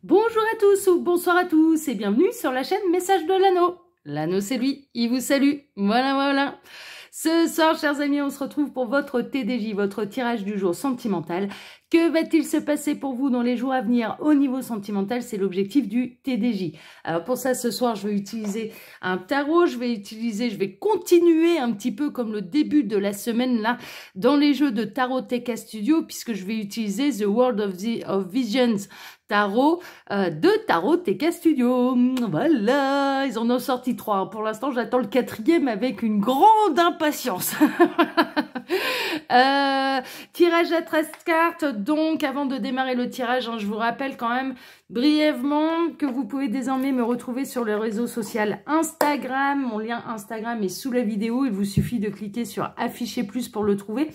Bonjour à tous ou bonsoir à tous et bienvenue sur la chaîne Message de l'Anneau. L'Anneau c'est lui, il vous salue. Voilà. Ce soir, chers amis, on se retrouve pour votre TDJ, votre tirage du jour sentimental. Que va-t-il se passer pour vous dans les jours à venir au niveau sentimental? C'est l'objectif du TDJ. Alors pour ça, ce soir, je vais utiliser un tarot. Je vais continuer un petit peu comme le début de la semaine là dans les jeux de Tarot TK Studio, puisque je vais utiliser The World of Visions Tarot de Tarot TK Studio. Voilà, ils en ont sorti 3. Pour l'instant, j'attends le 4e avec une grande impatience. Tirage à 13 cartes. Donc, avant de démarrer le tirage, je vous rappelle quand même brièvement que vous pouvez désormais me retrouver sur le réseau social Instagram. Mon lien Instagram est sous la vidéo. Il vous suffit de cliquer sur afficher plus pour le trouver.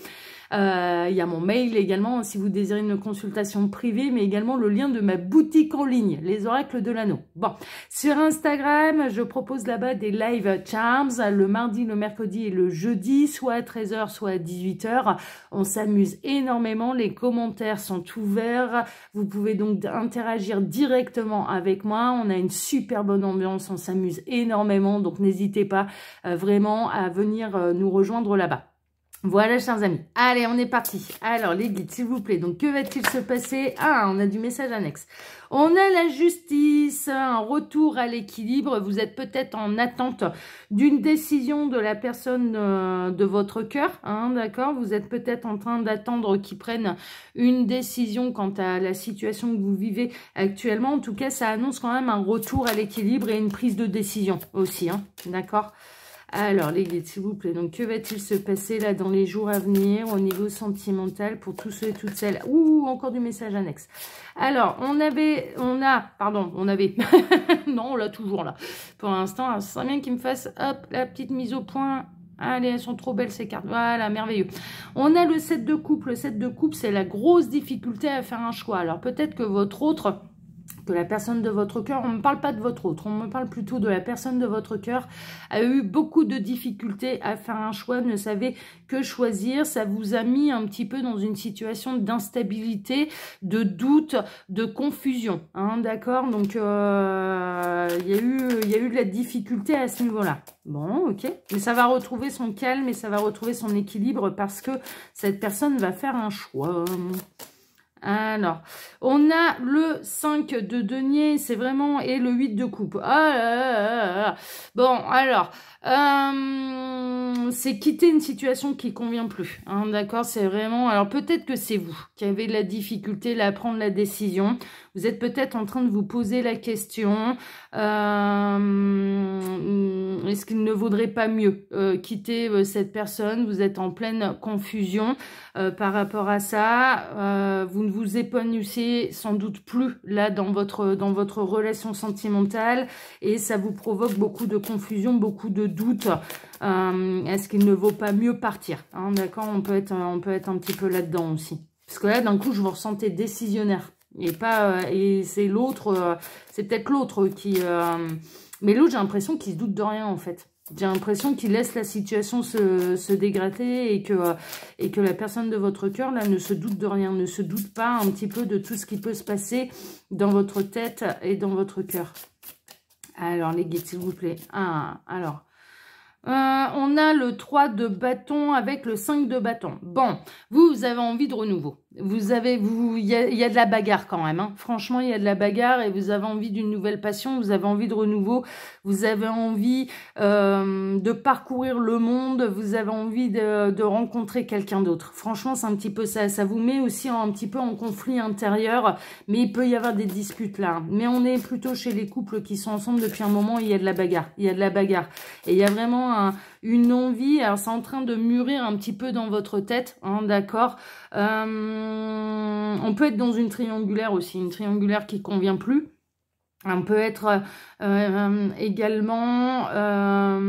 Il y a mon mail également si vous désirez une consultation privée, mais également le lien de ma boutique en ligne, les oracles de l'anneau. Bon, sur Instagram, je propose là-bas des live charms le mardi, le mercredi et le jeudi, soit à 13 h, soit à 18 h. On s'amuse énormément, les commentaires sont ouverts. Vous pouvez donc interagir directement avec moi. On a une super bonne ambiance, on s'amuse énormément, donc n'hésitez pas vraiment à venir nous rejoindre là-bas. Voilà, chers amis. Allez, on est parti. Alors, les guides, s'il vous plaît. Donc, que va-t-il se passer? Ah, on a du message annexe. On a la justice, un retour à l'équilibre. Vous êtes peut-être en attente d'une décision de la personne de votre cœur. D'accord? Vous êtes peut-être en train d'attendre qu'ils prennent une décision quant à la situation que vous vivez actuellement. En tout cas, ça annonce quand même un retour à l'équilibre et une prise de décision aussi. D'accord? Alors, les guides, s'il vous plaît. Donc, que va-t-il se passer là dans les jours à venir au niveau sentimental pour tous ceux et toutes celles? Ouh, encore du message annexe. Alors, on l'a toujours là. Pour l'instant, ça serait bien qu'il me fasse, hop, la petite mise au point. Allez, elles sont trop belles ces cartes. Voilà, merveilleux. On a le 7 de coupe. Le 7 de coupe, c'est la grosse difficulté à faire un choix. Alors, peut-être que votre autre... que la personne de votre cœur, on ne me parle pas de votre autre, on me parle plutôt de la personne de votre cœur, a eu beaucoup de difficultés à faire un choix, ne savait que choisir, ça vous a mis un petit peu dans une situation d'instabilité, de doute, de confusion, d'accord? Donc, il y a eu de la difficulté à ce niveau-là. Bon, ok, mais ça va retrouver son calme et ça va retrouver son équilibre parce que cette personne va faire un choix. Alors, on a le 5 de denier, c'est vraiment, et le 8 de coupe. Bon, alors, c'est quitter une situation qui convient plus. D'accord, c'est vraiment, alors peut-être que c'est vous qui avez de la difficulté à prendre la décision. Vous êtes peut-être en train de vous poser la question, est-ce qu'il ne vaudrait pas mieux quitter cette personne? Vous êtes en pleine confusion par rapport à ça. Vous ne vous épanouissez sans doute plus là dans votre relation sentimentale et ça vous provoque beaucoup de confusion, beaucoup de doutes. Est-ce qu'il ne vaut pas mieux partir? D'accord, on peut être un petit peu là-dedans aussi. Parce que là, d'un coup, je vous ressentais décisionnaire. Et pas et c'est l'autre, c'est peut-être l'autre qui... mais l'autre, j'ai l'impression qu'il se doute de rien, en fait. J'ai l'impression qu'il laisse la situation se dégrader et que la personne de votre cœur, là, ne se doute de rien, ne se doute pas un petit peu de tout ce qui peut se passer dans votre tête et dans votre cœur. Alors, les guides, s'il vous plaît. Alors... on a le 3 de bâton avec le 5 de bâton. Bon, vous avez envie de renouveau. Il y a de la bagarre quand même. Franchement, il y a de la bagarre et vous avez envie d'une nouvelle passion. Vous avez envie de renouveau. Vous avez envie de parcourir le monde. Vous avez envie de rencontrer quelqu'un d'autre. Franchement, c'est un petit peu ça. Ça vous met aussi un petit peu en conflit intérieur. Mais il peut y avoir des disputes là. Mais on est plutôt chez les couples qui sont ensemble depuis un moment. Il y a de la bagarre. Il y a de la bagarre. Et il y a vraiment une envie. Alors, c'est en train de mûrir un petit peu dans votre tête. D'accord. On peut être dans une triangulaire aussi, une triangulaire qui convient plus. On peut être également... alors,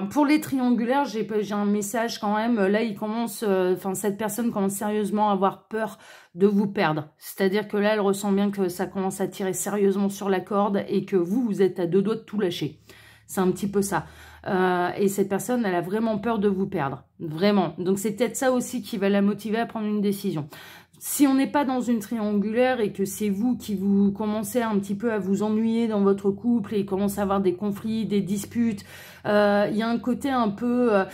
pour les triangulaires, j'ai un message quand même. Là, cette personne commence sérieusement à avoir peur de vous perdre. C'est-à-dire que là, elle ressent bien que ça commence à tirer sérieusement sur la corde et que vous êtes à 2 doigts de tout lâcher. C'est un petit peu ça. Et cette personne, elle a vraiment peur de vous perdre. Vraiment. Donc, c'est peut-être ça aussi qui va la motiver à prendre une décision. si on n'est pas dans une triangulaire et que c'est vous qui vous commencez un petit peu à vous ennuyer dans votre couple et commence à avoir des conflits, des disputes, il y a un côté un peu...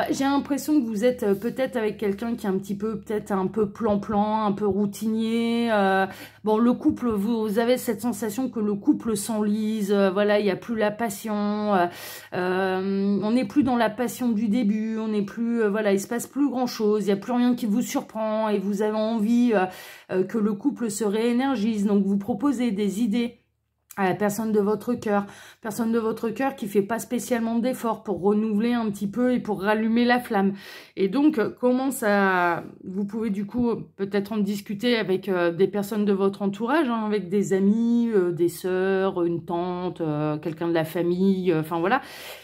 j'ai l'impression que vous êtes peut-être avec quelqu'un qui est un petit peu, peut-être un peu plan-plan, un peu routinier. Bon, le couple, vous avez cette sensation que le couple s'enlise, voilà, il n'y a plus la passion, on n'est plus dans la passion du début, on n'est plus, voilà, il se passe plus grand-chose, il n'y a plus rien qui vous surprend et vous avez envie que le couple se réénergise, donc vous proposez des idées à la personne de votre cœur qui fait pas spécialement d'efforts pour renouveler un petit peu et pour rallumer la flamme. Et donc, comment ça... Vous pouvez du coup peut-être en discuter avec des personnes de votre entourage, hein, avec des amis, des sœurs, une tante, quelqu'un de la famille, enfin voilà.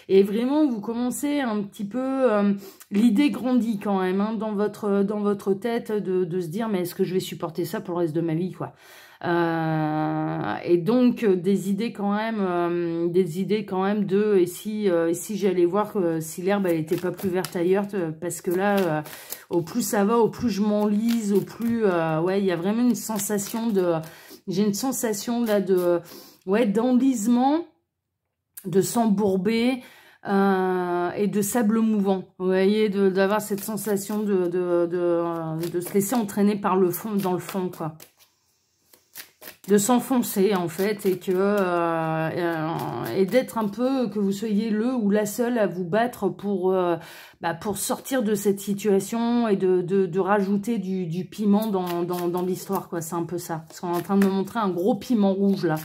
Et vraiment, vous commencez un petit peu... L'idée grandit quand même hein, dans votre tête de se dire « Mais est-ce que je vais supporter ça pour le reste de ma vie ?» quoi. Et donc des idées quand même de et si j'allais voir si l'herbe elle était pas plus verte ailleurs, parce que là au plus ça va, au plus je m'enlise, au plus ouais, il y a vraiment une sensation de, j'ai une sensation là de d'enlisement, de s'embourber et de sable mouvant, vous voyez, d'avoir cette sensation de se laisser entraîner par le fond, dans le fond quoi, de s'enfoncer en fait, et que et d'être un peu, que vous soyez le ou la seule à vous battre pour sortir de cette situation et de rajouter du piment dans l'histoire quoi. C'est un peu ça, parce qu'on est en train de me montrer un gros piment rouge là.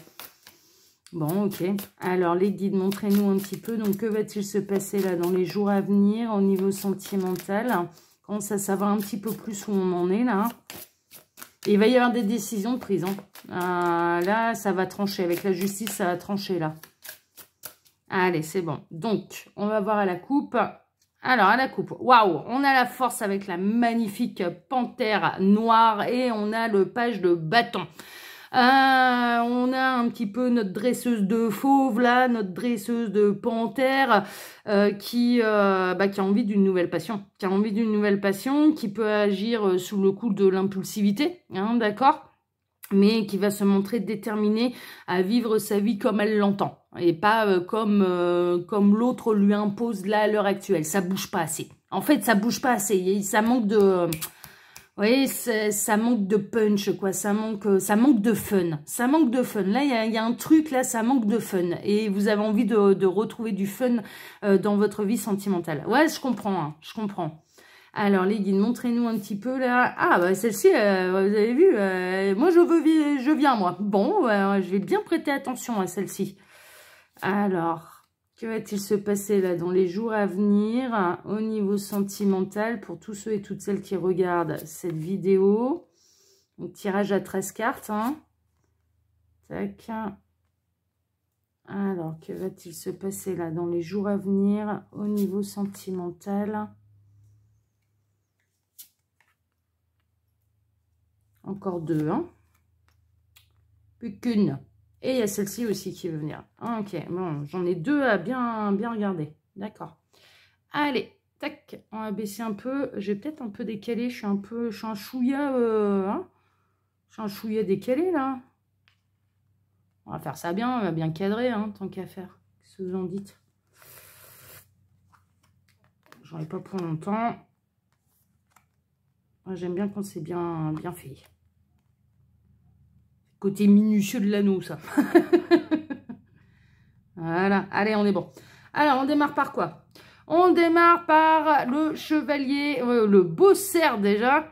Bon, ok. Alors, les guides, montrez-nous un petit peu. Donc, que va-t-il se passer là dans les jours à venir au niveau sentimental? On commence à savoir un petit peu plus où on en est là. Et il va y avoir des décisions de prise. Hein. Là, ça va trancher. Avec la justice, ça va trancher là. Allez, c'est bon. Donc, on va voir à la coupe. Alors, à la coupe, waouh, on a la force avec la magnifique panthère noire et on a le page de bâton. On a un petit peu notre dresseuse de fauve là, notre dresseuse de panthère qui a envie d'une nouvelle passion, qui peut agir sous le coup de l'impulsivité, hein, d'accord, mais qui va se montrer déterminée à vivre sa vie comme elle l'entend et pas comme l'autre lui impose là à l'heure actuelle. Ça bouge pas assez. En fait, ça bouge pas assez. Ça manque de... Vous voyez, ça manque de punch, quoi. Ça manque de fun. Ça manque de fun. Là, il y a un truc, là, ça manque de fun. Et vous avez envie de retrouver du fun dans votre vie sentimentale. Ouais, je comprends, hein, je comprends. Alors, les guides, montrez-nous un petit peu, là. Ah, bah, celle-ci, vous avez vu, moi, je viens, moi. Bon, je vais bien prêter attention à celle-ci. Alors... Que va-t-il se passer là dans les jours à venir au niveau sentimental pour tous ceux et toutes celles qui regardent cette vidéo? Donc, tirage à 13 cartes. Hein. Tac. Alors, que va-t-il se passer là dans les jours à venir au niveau sentimental? Encore deux. Hein. Plus qu'une. Et il y a celle-ci aussi qui veut venir. Ok, bon, j'en ai deux à bien regarder. D'accord. Allez, tac, on va baisser un peu. J'ai peut-être un peu décalé. Je suis un chouïa, hein, je suis un chouïa décalé, là. On va faire ça bien, on va bien cadrer, hein, tant qu'à faire. Qu'est-ce que vous en dites? J'en ai pas pour longtemps. J'aime bien quand c'est bien fait. Côté minutieux de l'anneau, ça. Voilà. Allez, on est bon. Alors, on démarre par quoi? On démarre par le chevalier, le beau cerf déjà.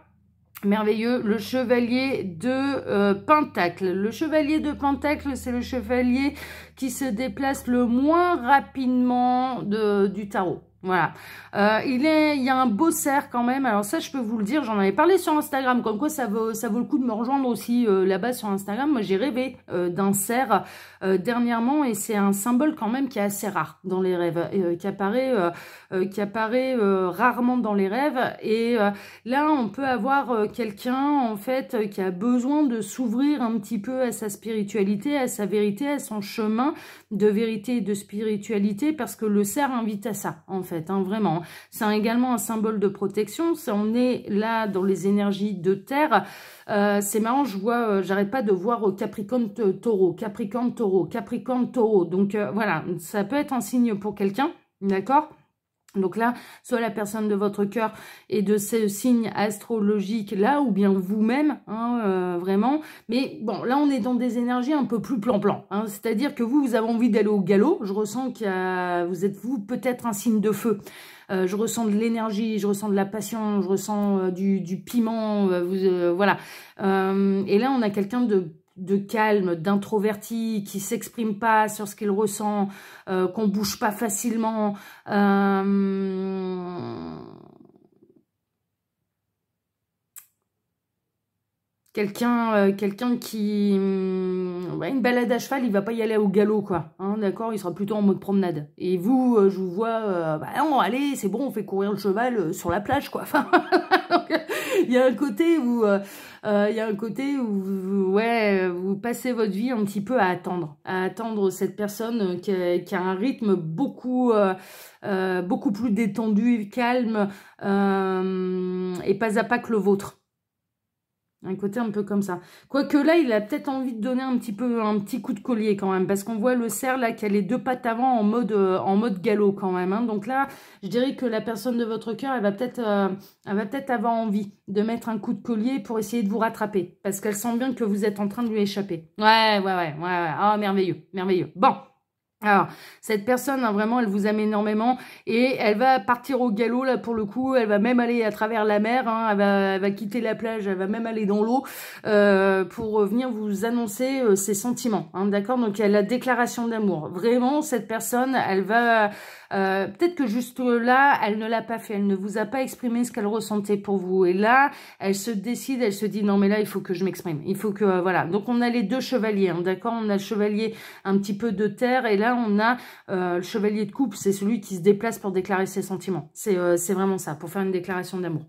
Merveilleux. Le chevalier de Pentacle. Le chevalier de Pentacle, c'est le chevalier qui se déplace le moins rapidement du tarot. Voilà. Il y a un beau cerf quand même. Alors ça, je peux vous le dire, j'en avais parlé sur Instagram. Comme quoi, ça vaut le coup de me rejoindre aussi là-bas sur Instagram. Moi, j'ai rêvé d'un cerf dernièrement. Et c'est un symbole quand même qui est assez rare dans les rêves. Qui apparaît rarement dans les rêves. Et là, on peut avoir quelqu'un, en fait, qui a besoin de s'ouvrir un petit peu à sa spiritualité, à sa vérité, à son chemin de vérité et de spiritualité. Parce que le cerf invite à ça, en fait. fait, hein, vraiment. C'est également un symbole de protection. On est là dans les énergies de terre. C'est marrant, je vois, j'arrête pas de voir Capricorne Taureau, Capricorne Taureau, Capricorne Taureau. Donc voilà, ça peut être un signe pour quelqu'un, d'accord? Donc là, soit la personne de votre cœur est de ce signe astrologique là, ou bien vous-même, hein, vraiment. Mais bon, là, on est dans des énergies un peu plus plan-plan. Hein, c'est-à-dire que vous avez envie d'aller au galop. Je ressens vous êtes peut-être un signe de feu. Je ressens de l'énergie, je ressens de la passion, je ressens du piment, voilà. Et là, on a quelqu'un de calme, d'introverti, qui s'exprime pas sur ce qu'il ressent, qu'on bouge pas facilement. Quelqu'un qui... ouais, une balade à cheval, il va pas y aller au galop, quoi. Hein, d'accord, il sera plutôt en mode promenade. Et vous, je vous vois... bah non, allez, c'est bon, on fait courir le cheval sur la plage, quoi. Enfin, il y a un côté où... ouais, vous passez votre vie un petit peu à attendre cette personne qui a un rythme beaucoup plus détendu, calme, et pas à pas que le vôtre. Un côté un peu comme ça. Quoique là, il a peut-être envie de donner un petit coup de collier quand même. Parce qu'on voit le cerf là qui a les deux pattes avant en mode galop quand même. Hein. Donc là, je dirais que la personne de votre cœur, elle va peut-être avoir envie de mettre un coup de collier pour essayer de vous rattraper. Parce qu'elle sent bien que vous êtes en train de lui échapper. Ouais. Ah, merveilleux, merveilleux. Bon. Alors, cette personne, hein, vraiment, elle vous aime énormément et elle va partir au galop, là, pour le coup. Elle va même aller à travers la mer, hein, elle va quitter la plage, elle va même aller dans l'eau pour venir vous annoncer ses sentiments, hein, d'accord? Donc, il y a la déclaration d'amour. Vraiment, cette personne, elle va... peut-être que juste là, elle ne l'a pas fait, elle ne vous a pas exprimé ce qu'elle ressentait pour vous. Et là, elle se décide, elle se dit, non, mais là, il faut que je m'exprime. Il faut que... voilà. Donc, on a les deux chevaliers, hein, d'accord? On a le chevalier un petit peu de terre et là, on a le chevalier de coupe, c'est celui qui se déplace pour déclarer ses sentiments. C'est vraiment ça, pour faire une déclaration d'amour.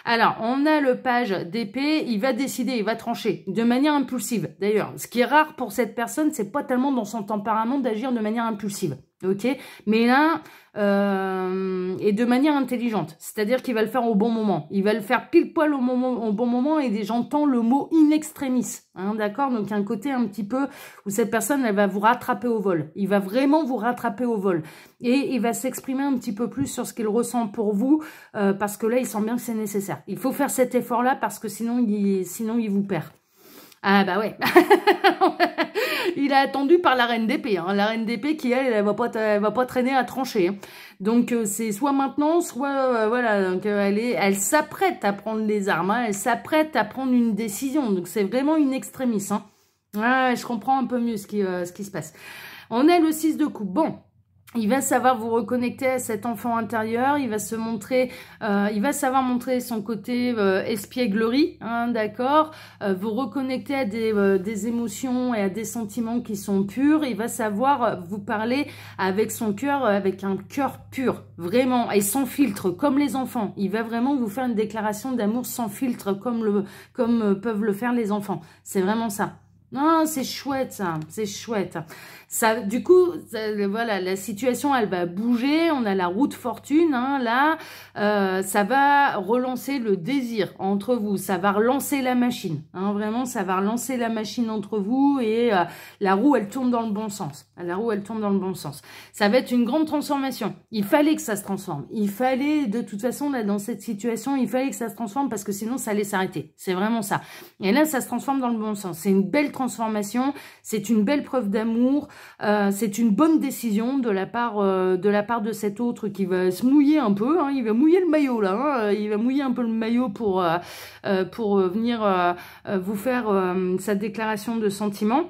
Alors, on a le page d'épée, il va décider, il va trancher, de manière impulsive. D'ailleurs, ce qui est rare pour cette personne, c'est pas tellement dans son tempérament d'agir de manière impulsive. Ok, mais là, et de manière intelligente, c'est-à-dire qu'il va le faire au bon moment, il va le faire pile poil au bon moment, et j'entends le mot in extremis, hein, d'accord? Donc un côté un petit peu où cette personne, elle va vous rattraper au vol, il va vraiment vous rattraper au vol, et il va s'exprimer un petit peu plus sur ce qu'il ressent pour vous, parce que là, il sent bien que c'est nécessaire. Il faut faire cet effort-là, parce que sinon il vous perd. Ah bah ouais. Il a attendu par la reine d'épée, hein. La reine d'épée qui elle va pas traîner à trancher, hein. Donc c'est soit maintenant, soit voilà. Donc elle s'apprête à prendre les armes, hein. Elle s'apprête à prendre une décision. Donc c'est vraiment une extrémiste, hein. Ouais, je comprends un peu mieux ce qui se passe. On a le 6 de coupe. Bon. Il va savoir vous reconnecter à cet enfant intérieur, il va se montrer, il va savoir montrer son côté espièglerie, hein, d'accord, vous reconnecter à des émotions et à des sentiments qui sont purs, il va savoir vous parler avec son cœur, avec un cœur pur, vraiment, et sans filtre, comme les enfants. Il va vraiment vous faire une déclaration d'amour sans filtre, comme peuvent le faire les enfants. C'est vraiment ça. Non, c'est chouette ça, c'est chouette. Ça, du coup, voilà, la situation, elle va bouger. On a la roue de fortune, hein, là. Ça va relancer le désir entre vous. Ça va relancer la machine. Hein, vraiment, ça va relancer la machine entre vous. Et la roue, elle tourne dans le bon sens. La roue, elle tourne dans le bon sens. Ça va être une grande transformation. Il fallait que ça se transforme. Il fallait, de toute façon, là, dans cette situation, il fallait que ça se transforme parce que sinon, ça allait s'arrêter. C'est vraiment ça. Et là, ça se transforme dans le bon sens. C'est une belle transformation. C'est une belle preuve d'amour. C'est une bonne décision de la part de cet autre qui va se mouiller un peu, hein, il va mouiller le maillot là, hein, il va mouiller un peu le maillot pour venir vous faire sa déclaration de sentiment.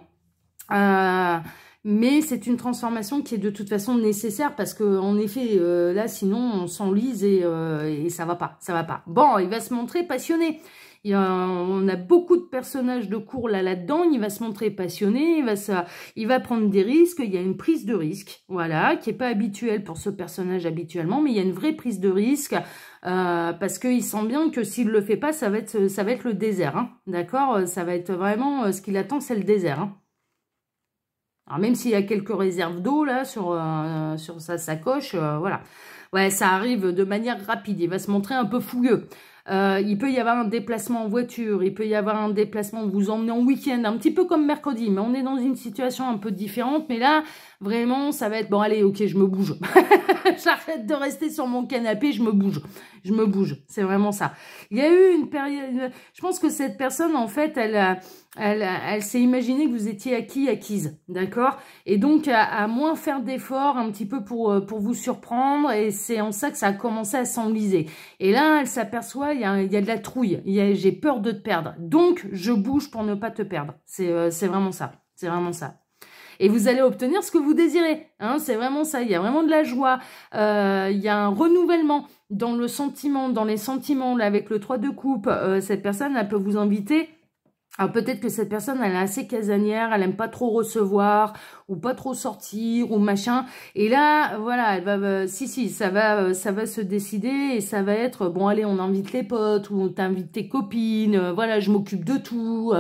Mais c'est une transformation qui est de toute façon nécessaire parce que en effet là sinon on s'enlise et ça va pas, ça va pas. Bon, il va se montrer passionné. On a beaucoup de personnages de cours là-dedans, il va se montrer passionné, il va prendre des risques, il y a une prise de risque, voilà, qui est pas habituelle pour ce personnage habituellement, mais il y a une vraie prise de risque, parce qu'il sent bien que s'il le fait pas, ça va être le désert, hein, d'accord? Ça va être vraiment, ce qu'il attend, c'est le désert, hein. Alors même s'il y a quelques réserves d'eau là sur sa sacoche, voilà. Ouais, ça arrive de manière rapide. Il va se montrer un peu fougueux. Il peut y avoir un déplacement en voiture, il peut y avoir un déplacement, vous emmenez en week-end, un petit peu comme mercredi, mais on est dans une situation un peu différente. Mais là, vraiment, ça va être, bon allez, ok, je me bouge. J'arrête de rester sur mon canapé, je me bouge. Je me bouge, c'est vraiment ça. Il y a eu une période, je pense que cette personne, en fait, elle s'est imaginée que vous étiez acquise, d'accord? Et donc, à moins faire d'efforts un petit peu pour vous surprendre, et c'est en ça que ça a commencé à s'enliser. Et là, elle s'aperçoit, il y a de la trouille, j'ai peur de te perdre. Donc, je bouge pour ne pas te perdre. C'est vraiment ça, c'est vraiment ça. Et vous allez obtenir ce que vous désirez. Hein, c'est vraiment ça. Il y a vraiment de la joie. Il y a un renouvellement dans le sentiment, dans les sentiments. Là, avec le 3 de coupe, cette personne, elle peut vous inviter. Alors peut-être que cette personne, elle est assez casanière, elle aime pas trop recevoir, ou pas trop sortir, ou machin. Et là, voilà, elle va, ça va se décider, et ça va être, bon allez, on invite les potes, ou on t'invite tes copines, voilà, je m'occupe de tout,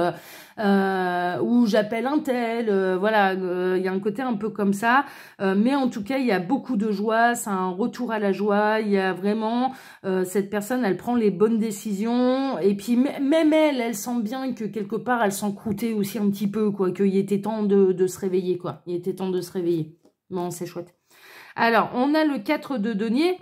ou j'appelle un tel, voilà, il y a un côté un peu comme ça. Mais en tout cas, il y a beaucoup de joie, c'est un retour à la joie, il y a vraiment, cette personne, elle prend les bonnes décisions, et puis même elle sent bien que quelque part, elle s'en croûtait aussi un petit peu, quoi, qu'il était temps de se réveiller, quoi. Il était temps de se réveiller. Bon, c'est chouette. Alors, on a le 4 de denier.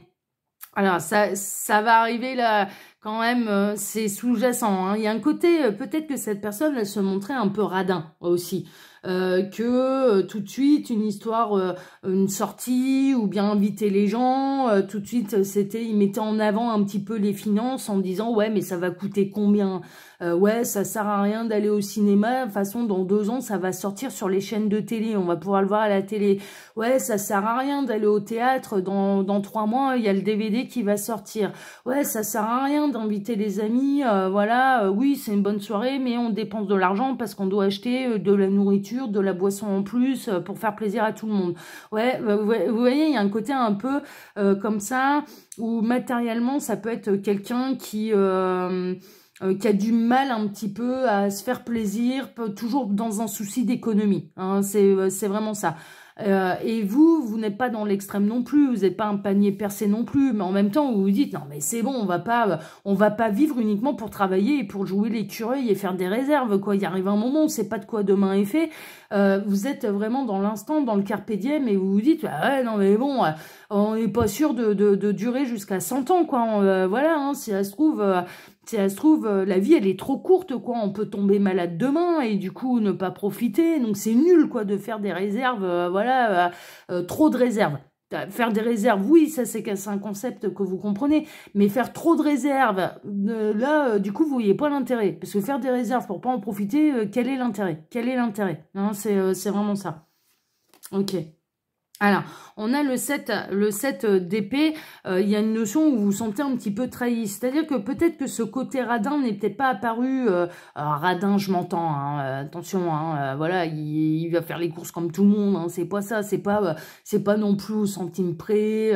Alors, ça va arriver là, quand même, c'est sous-jacent. Hein. Il y a un côté, peut-être que cette personne, elle se montrait un peu radin aussi. Tout de suite, une histoire, une sortie, ou bien inviter les gens, tout de suite, il mettait en avant un petit peu les finances en disant, ouais, mais ça va coûter combien? Ouais, ça sert à rien d'aller au cinéma. De toute façon, dans 2 ans, ça va sortir sur les chaînes de télé. On va pouvoir le voir à la télé. Ouais, ça sert à rien d'aller au théâtre. Dans 3 mois, il y a le DVD qui va sortir. Ouais, ça sert à rien d'inviter les amis. Voilà, oui, c'est une bonne soirée, mais on dépense de l'argent parce qu'on doit acheter de la nourriture, de la boisson en plus pour faire plaisir à tout le monde. Ouais, vous voyez, il y a un côté un peu comme ça où matériellement, ça peut être quelqu'un qui a du mal un petit peu à se faire plaisir, toujours dans un souci d'économie. Hein, c'est vraiment ça. Et vous n'êtes pas dans l'extrême non plus, vous n'êtes pas un panier percé non plus, mais en même temps vous vous dites non mais c'est bon, on va pas vivre uniquement pour travailler et pour jouer l'écureuil et faire des réserves, quoi. Il arrive un moment, on ne sait pas de quoi demain est fait. Vous êtes vraiment dans l'instant, dans le carpe diem, et vous vous dites ah ouais non mais bon, on n'est pas sûr de durer jusqu'à 100 ans, quoi. Voilà, hein, si ça se trouve, la vie, elle est trop courte, quoi. On peut tomber malade demain et du coup ne pas profiter. Donc c'est nul, quoi, de faire des réserves, voilà, trop de réserves. Faire des réserves, oui, ça c'est un concept que vous comprenez, mais faire trop de réserves, là, du coup, vous voyez pas l'intérêt. Parce que faire des réserves pour pas en profiter, quel est l'intérêt? Quel est l'intérêt? Hein, c'est vraiment ça. Ok. Alors, on a le 7 d'épée, il y a une notion où vous vous sentez un petit peu trahi. C'est-à-dire que peut-être que ce côté radin n'était pas apparu... alors, radin, je m'entends, hein, attention, hein, voilà, il va faire les courses comme tout le monde, hein, c'est pas ça, c'est pas non plus au centime près.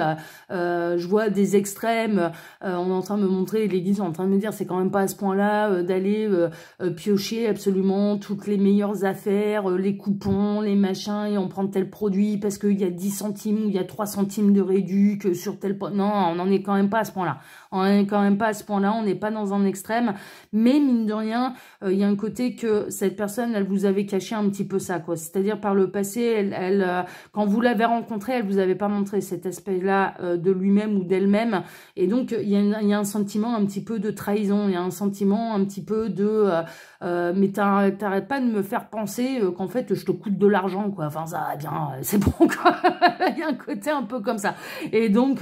Je vois des extrêmes, on est en train de me montrer, les guides sont en train de me dire, c'est quand même pas à ce point-là d'aller piocher absolument toutes les meilleures affaires, les coupons, les machins, et on prend tel produit parce qu'il y a 10 centimes ou il y a 3 centimes de réduc sur tel point. Non, on n'en est quand même pas à ce point-là. On n'est quand même pas à ce point-là, on n'est pas dans un extrême. Mais mine de rien, il y a un côté que cette personne, elle vous avait caché un petit peu ça, quoi. C'est-à-dire par le passé, quand vous l'avez rencontrée, elle vous avait pas montré cet aspect-là de lui-même ou d'elle-même. Et donc, il y a un sentiment un petit peu de trahison. Il y a un sentiment un petit peu de... mais t'arrêtes pas de me faire penser qu'en fait, je te coûte de l'argent, quoi. Enfin, ça va bien, c'est bon, quoi. Il y a un côté un peu comme ça. Et donc,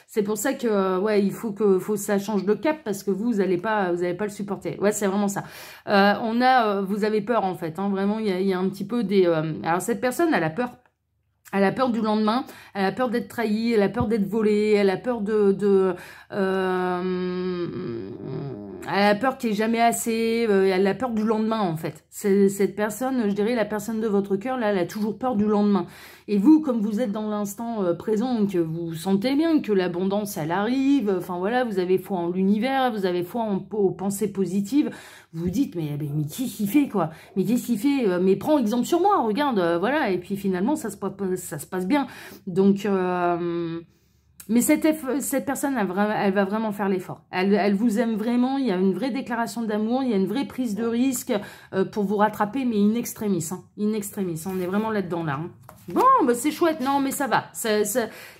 c'est pour ça que, ouais, il faut que ça change de cap parce que vous allez pas le supporter. Ouais, c'est vraiment ça. Vous avez peur, en fait. Hein, vraiment, il y a un petit peu des... alors, cette personne, elle a peur. Elle a peur du lendemain, elle a peur d'être trahie, elle a peur d'être volée, elle a peur elle a peur qu'il n'y ait jamais assez, elle a peur du lendemain en fait. Cette personne, je dirais la personne de votre cœur, là, elle a toujours peur du lendemain. Et vous, comme vous êtes dans l'instant présent, que vous sentez bien que l'abondance, elle arrive, enfin voilà, vous avez foi en l'univers, vous avez foi aux pensées positives, vous vous dites, mais qu'est-ce qu'il fait, quoi? Mais qu'est-ce qu'il fait? Mais prends exemple sur moi, regarde, voilà, et puis finalement, ça se passe bien. Donc, Mais cette personne, elle va vraiment faire l'effort. Elle vous aime vraiment, il y a une vraie déclaration d'amour, il y a une vraie prise de risque pour vous rattraper, mais in extremis. Hein, in extremis, on est vraiment là-dedans, là. Hein. Bon, bah c'est chouette, non, mais ça va.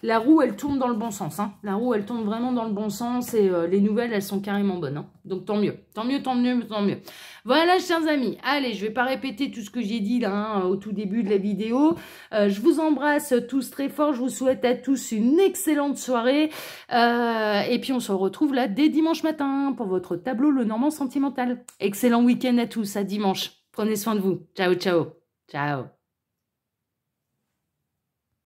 La roue, elle tourne dans le bon sens. Hein. La roue, elle tourne vraiment dans le bon sens et les nouvelles, elles sont carrément bonnes. Hein. Donc, tant mieux. Tant mieux, tant mieux, tant mieux. Voilà, chers amis. Allez, je vais pas répéter tout ce que j'ai dit là hein, au tout début de la vidéo. Je vous embrasse tous très fort. Je vous souhaite à tous une excellente soirée. Et puis, on se retrouve là dès dimanche matin pour votre tableau Le Normand Sentimental. Excellent week-end à tous. À dimanche. Prenez soin de vous. Ciao, ciao. Ciao.